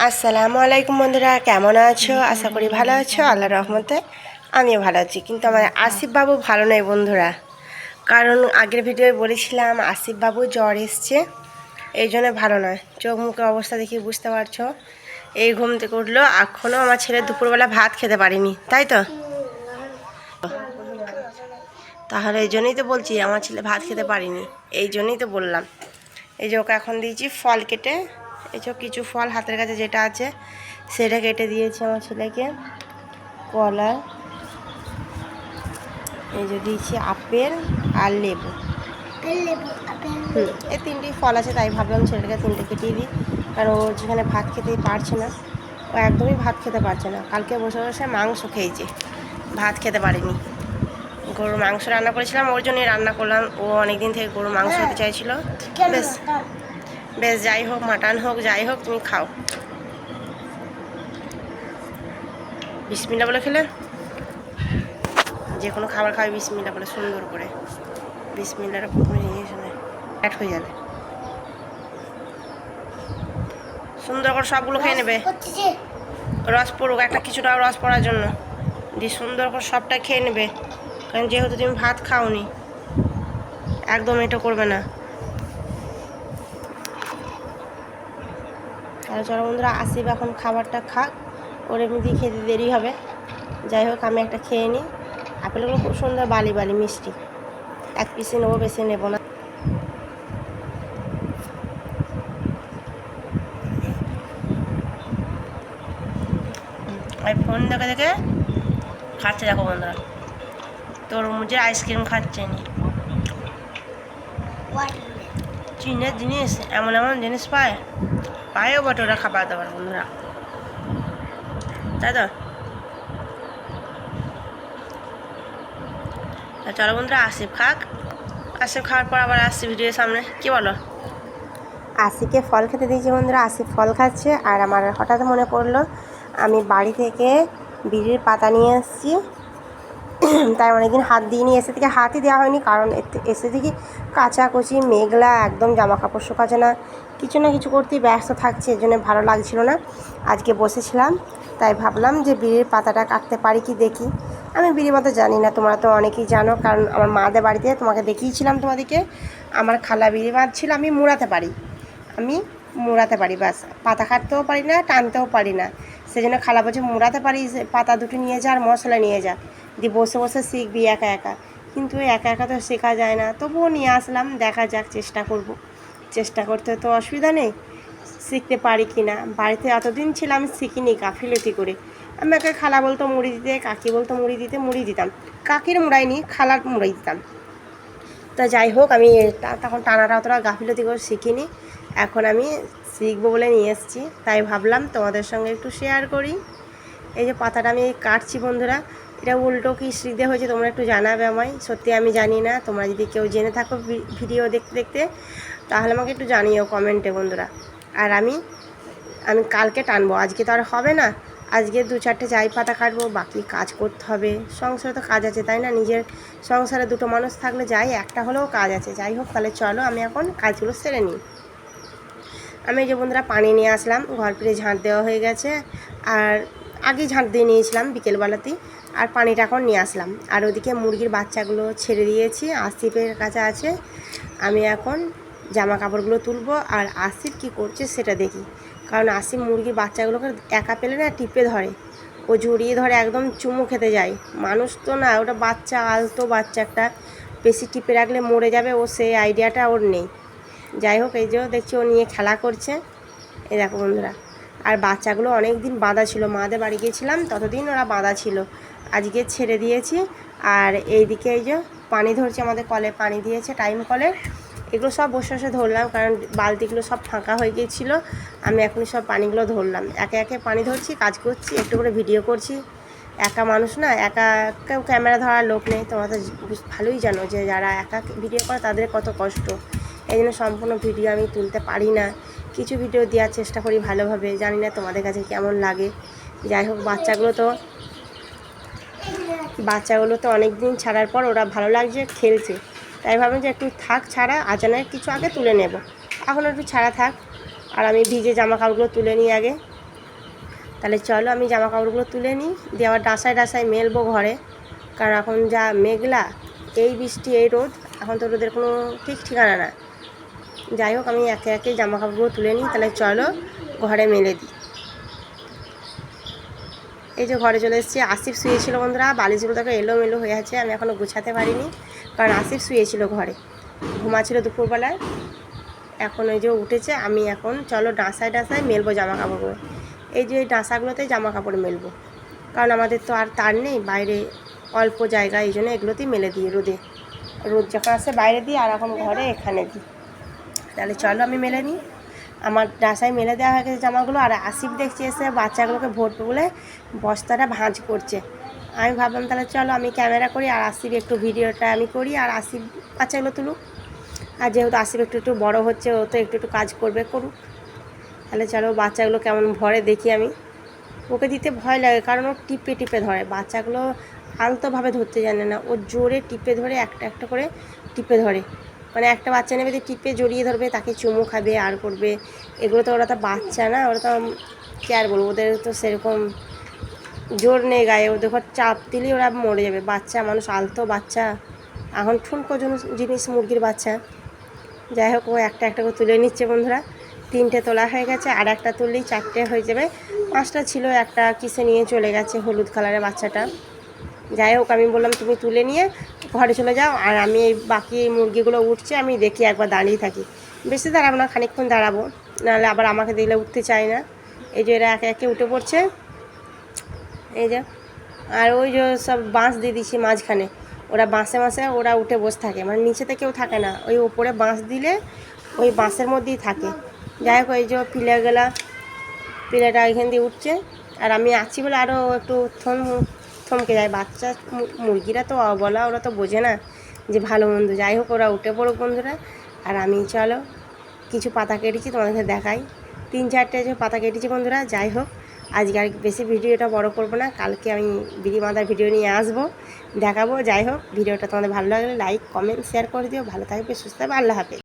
আসসালামু আলাইকুম বন্ধুরা, কেমন আছো? আশা করি ভালো আছো। আল্লাহর রহমতে আমিও ভালো আছি, কিন্তু আমার আসিফ বাবু ভালো নেই বন্ধুরা। কারণ আগের ভিডিওয় বলেছিলাম আসিফ বাবু জ্বর এসছে, এই জন্য ভালো নয়। চোখ মুখের অবস্থা দেখি বুঝতে পারছো। এই ঘুম থেকে উঠলো, এখনও আমার ছেলে দুপুরবেলা ভাত খেতে পারিনি, তাই তো? তাহলে এই জন্যই তো বলছি আমার ছেলে ভাত খেতে পারিনি, এই জন্যই তো বললাম। এই যে ওকে এখন দিয়েছি ফল কেটে, এসব কিছু ফল হাতের কাছে যেটা আছে সেটা কেটে দিয়েছি আমার ছেলেকে। কলা, এই যে দিয়েছি আপেল আর লেবু। এই তিনটি ফল আছে, তাই ভাবলাম ছেলেটাকে তিনটে কেটেই দিই। কারণ ও যেখানে ভাত খেতেই পারছে না, ও একদমই ভাত খেতে পারছে না। কালকে বসে বসে মাংস খেয়েছে, ভাত খেতে পারিনি। গরুর মাংস রান্না করেছিলাম, ওর জন্যই রান্না করলাম। ও অনেকদিন থেকে গরুর মাংস খেতে চাইছিল। বেশ বেশ, যাই হোক, মাটন হোক যাই হোক, তুমি খাও। বিসমিল্লাহ বলে খেলে, যে কোনো খাবার খাবে বিসমিল্লাহ বলে, সুন্দর করে বিসমিল্লাহটা প্রথমে নিয়ে এসে অ্যাড হয়ে যাবে। সুন্দর করে সবগুলো খেয়ে নেবে, রস পড়ুক, একটা কিছুটা রস পড়ার জন্য দিয়ে সুন্দর করে সবটা খেয়ে নেবে। কারণ যেহেতু তুমি ভাত খাওনি, একদম এটা করবে না। তাহলে চলো বন্ধুরা, আসিফ এখন খাবারটা খাক, ওর এমনিতেই খেতে দেরি হবে। যাই হোক, আমি একটা খেয়ে নিই। আপেলগুলো খুব সুন্দর বালি বালি মিষ্টি, এক পিসে নেবো, বেশি নেবো না। ওই ফোন দেখে দেখে খাচ্ছে, দেখো বন্ধুরা, তরমুজের আইসক্রিম খাচ্ছে নি। চীনের জিনিস, এমন এমন জিনিস পায়ও বটে ওরা খাবার দাবার বন্ধুরা, তাই তো? চলো বন্ধুরা, আসিফ খাক, আসিফ খাওয়ার পর আবার আসছি ভিডিওর সামনে, কি বলো? আসিফকে ফল খেতে দিয়েছি বন্ধুরা, আসিফ ফল খাচ্ছে। আর আমার হঠাৎ মনে পড়লো, আমি বাড়ি থেকে বিড়ির পাতা নিয়ে এসেছি। তাই অনেকদিন হাত দিইনি, এসে থেকে হাতই দেওয়া হয়নি। কারণ এসে থেকে কাচাকুচি মেঘলা, একদম জামা কাপড় শুকাচ্ছে না, কিছু না কিছু করতেই ব্যস্ত থাকছে, এর জন্য ভালো লাগছিল না। আজকে বসেছিলাম, তাই ভাবলাম যে বিড়ির পাতাটা কাটতে পারি কি দেখি। আমি বিড়ি পাতা জানি না, তোমরা তো অনেকেই জানো, কারণ আমার মাদের বাড়িতে তোমাকে দেখিয়েছিলাম তোমাদেরকে। আমার খালা বিড়ি বাঁধছিল, আমি মুড়াতে পারি বাস, পাতা কাটতেও পারি না, টানতেও পারি না। সেই জন্য খালা বলছে মুড়াতে পারি, পাতা দুটো নিয়ে যা আর মশলা নিয়ে যা, দিয়ে বসে বসে শিখবি একা একা। কিন্তু একা একা তো শেখা যায় না, তবুও নিয়ে আসলাম, দেখা যাক, চেষ্টা করব। চেষ্টা করতে তো অসুবিধা নেই, শিখতে পারি কি না। বাড়িতে এতদিন ছিলাম, শিখিনি, গাফিলতি করে। আমাকে খালা বলতো মুড়ি দিতে, কাকি বলতো মুড়ি দিতে, মুড়ি দিতাম। কাকির মুড়াইনি, খালার মুড়াই দিতাম। তা যাই হোক, আমি তখন টানাটা অতটা গাফিলতি করে শিখিনি। এখন আমি শিখবো বলে নিয়ে এসেছি, তাই ভাবলাম তোমাদের সঙ্গে একটু শেয়ার করি। এই যে পাতাটা আমি কাটছি বন্ধুরা, এটা উল্টো কি সিধে হয়েছে তোমরা একটু জানাবে আমায়। সত্যি আমি জানি না, তোমরা যদি কেউ জেনে থাকো ভিডিও দেখতে দেখতে, তাহলে আমাকে একটু জানিও কমেন্টে বন্ধুরা। আর আমি কালকে টানবো, আজকে তো আর হবে না। আজকে 2-4টে যাই পাতা কাটবো, বাকি কাজ করতে হবে। সংসারে তো কাজ আছে, তাই না? নিজের সংসারে দুটো মানুষ থাকলে যাই একটা হলেও কাজ আছে। যাই হোক, তাহলে চলো আমি এখন কাজগুলো সেরে নিই। আমি এই যে বন্ধুরা পানি নিয়ে আসলাম, ঘর ফিরে ঝাঁট দেওয়া হয়ে গেছে। আর আগেই ঝাঁট দিয়ে নিয়েছিলাম বিকেলবেলাতেই, আর পানিটা এখন নিয়ে আসলাম। আর ওদিকে মুরগির বাচ্চাগুলো ছেড়ে দিয়েছি, আসিফের কাছে আছে। আমি এখন জামা কাপড়গুলো তুলবো, আর আসিফ কী করছে সেটা দেখি। কারণ আসিফ মুরগির বাচ্চাগুলোকে একা পেলে না টিপে ধরে, ও জড়িয়ে ধরে, একদম চুমু খেতে যায়। মানুষ তো না, ওটা বাচ্চা, আলতো বাচ্চা একটা, বেশি টিপে রাখলে মরে যাবে, ও সেই আইডিয়াটা ওর নেই। যাই হোক, এই যে দেখছি ও নিয়ে খেলা করছে, এই দেখো বন্ধুরা। আর বাচ্চাগুলো অনেক দিন বাঁধা ছিল, মাদের বাড়ি গিয়েছিলাম ততদিন ওরা বাঁধা ছিল, আজকে ছেড়ে দিয়েছি। আর এইদিকে এই যে পানি ধরছে, আমাদের কলে পানি দিয়েছে, টাইম কলে। এগুলো সব বসে বসে ধরলাম, কারণ বালতিগুলো সব ফাঁকা হয়ে গিয়েছিলো। আমি এখনই সব পানিগুলো ধরলাম, একে একে পানি ধরছি, কাজ করছি, একটু করে ভিডিও করছি। একা মানুষ না, একা কেউ ক্যামেরা ধরার লোক নেই। তোমরা তো ভালোই জানো যে যারা একা ভিডিও করে তাদের কত কষ্ট। এই জন্য সম্পূর্ণ ভিডিও আমি তুলতে পারি না, কিছু ভিডিও দেওয়ার চেষ্টা করি ভালোভাবে, জানি না তোমাদের কাছে কেমন লাগে। যাই হোক, বাচ্চাগুলো তো অনেক দিন ছাড়ার পর ওরা ভালো লাগছে, খেলছে, তাই ভাবলাম যে একটু থাক ছাড়া, আজানের কিছু আগে তুলে নেব, এখন একটু ছাড়া থাক। আর আমি ভিজে জামা কাপড়গুলো তুলে নিই আগে, তাহলে চলো আমি জামা কাপড়গুলো তুলে নিই, দিয়ে আবার ডাসায় ডাসায় মেলবো ঘরে, কারণ এখন যা মেঘলা, এই বৃষ্টি এই রোদ, এখন তো রোদের কোনো ঠিক ঠিকানা না। যাই হোক আমি একে একে জামা কাপড়গুলো তুলে নিই, তাহলে চলো ঘরে মেলে দিই। এই যে ঘরে চলে এসেছি। আসিফ শুয়েছিল বন্ধুরা, বালিশগুলো তাকে এলোমেলো হয়ে আছে, আমি এখনও গুছাতে পারিনি, কারণ আসিফ শুয়েছিল ঘরে, ঘুমাচ্ছিল দুপুরবেলায়। এখন ওই যে উঠেছে, আমি এখন চলো ডাসায় ডাসায় মেলবো জামা কাপড়গুলো। এই যে এই ডাসাগুলোতে জামা কাপড় মেলবো, কারণ আমাদের তো আর তার নেই বাইরে, অল্প জায়গা, এই জন্য এগুলোতেই মেলে দিই রোদে, রোদ যখন আসে বাইরে দিই, আর এখন ঘরে এখানে দিই। তাহলে চলো আমি মেলে নিই। আমার ডাসায় মেলে দেওয়া হয়ে গেছে জামাগুলো, আর আসিফ দেখছি এসে বাচ্চাগুলোকে ভরবে বলে বস্তাটা ভাঁজ করছে। আমি ভাবলাম তাহলে চলো আমি ক্যামেরা করি, আর আসিফ একটু ভিডিওটা আমি করি, আর আসিফ বাচ্চাগুলো তুলুক। আর যেহেতু আসিফ একটু একটু বড়ো হচ্ছে, ও তো একটু একটু কাজ করবে, করুক। তাহলে চলো বাচ্চাগুলো কেমন ভরে দেখি আমি। ওকে দিতে ভয় লাগে, কারণ ও টিপে টিপে ধরে, বাচ্চাগুলো আলতোভাবে ধরতে জানে না, ও জোরে টিপে ধরে, একটা একটা করে টিপে ধরে। মানে একটা বাচ্চা নেবে দিয়ে টিপে জড়িয়ে ধরবে, তাকে চুমু খাবে আর করবে। এগুলো তো ওরা তো বাচ্চা না, ওরা তো কী আর বলবো, ওদের তো সেরকম জোর নেই গায়ে, ওদের ঘর চাপ দিলেই ওরা মরে যাবে। বাচ্চা মানুষ, আলতো বাচ্চা, এখন ঠুনকো জিনিস মুরগির বাচ্চা। যাই হোক ও একটা একটা করে তুলে নিচ্ছে বন্ধুরা। 3টে তোলা হয়ে গেছে, আর একটা তুললেই 4টে হয়ে যাবে। 5টা ছিল, একটা কিসে নিয়ে চলে গেছে, হলুদ কালারের বাচ্চাটা। যাই হোক আমি বললাম তুমি তুলে নিয়ে ঘরে চলে যাও, আর আমি এই বাকি মুরগিগুলো উঠছে আমি দেখি, একবার দাঁড়িয়ে থাকি। বেশি দাঁড়াবো না, খানিকক্ষণ দাঁড়াবো, নাহলে আবার আমাকে দেখলে উঠতে চায় না। এই যে এরা একে একে উঠে পড়ছে, এই যে। আর ওই যে সব বাঁশ দিয়ে দিচ্ছি মাঝখানে, ওরা বাঁশে বাঁশে ওরা উঠে বসে থাকে, মানে নিচেতে কেউ থাকে না, ওই ওপরে বাঁশ দিলে ওই বাঁশের মধ্যেই থাকে। যাই হোক ওই যে পিলেটা এখান দিয়ে উঠছে, আর আমি আছি বলে আরও একটু থমকে যায়। বাচ্চা মুরগিরা তো অবলা, ওরা তো বোঝে না যে ভালো মন্দ। যাই হোক ওরা উঠে পড়ুক বন্ধুরা, আর আমি চলো কিছু পাতা কেটেছি তোমাদেরকে দেখাই। 3-4টে যে পাতা কেটেছি বন্ধুরা। যাই হোক আজকে আর বেশি ভিডিওটা বড় করব না, কালকে আমি বিড়ি বাঁধার ভিডিও নিয়ে আসবো, দেখাবো। যাই হোক ভিডিওটা তোমাদের ভালো লাগলে লাইক কমেন্ট শেয়ার করে দিও। ভালো থাকবে, সুস্থ থাকবে, আল্লাহ হাফেজ।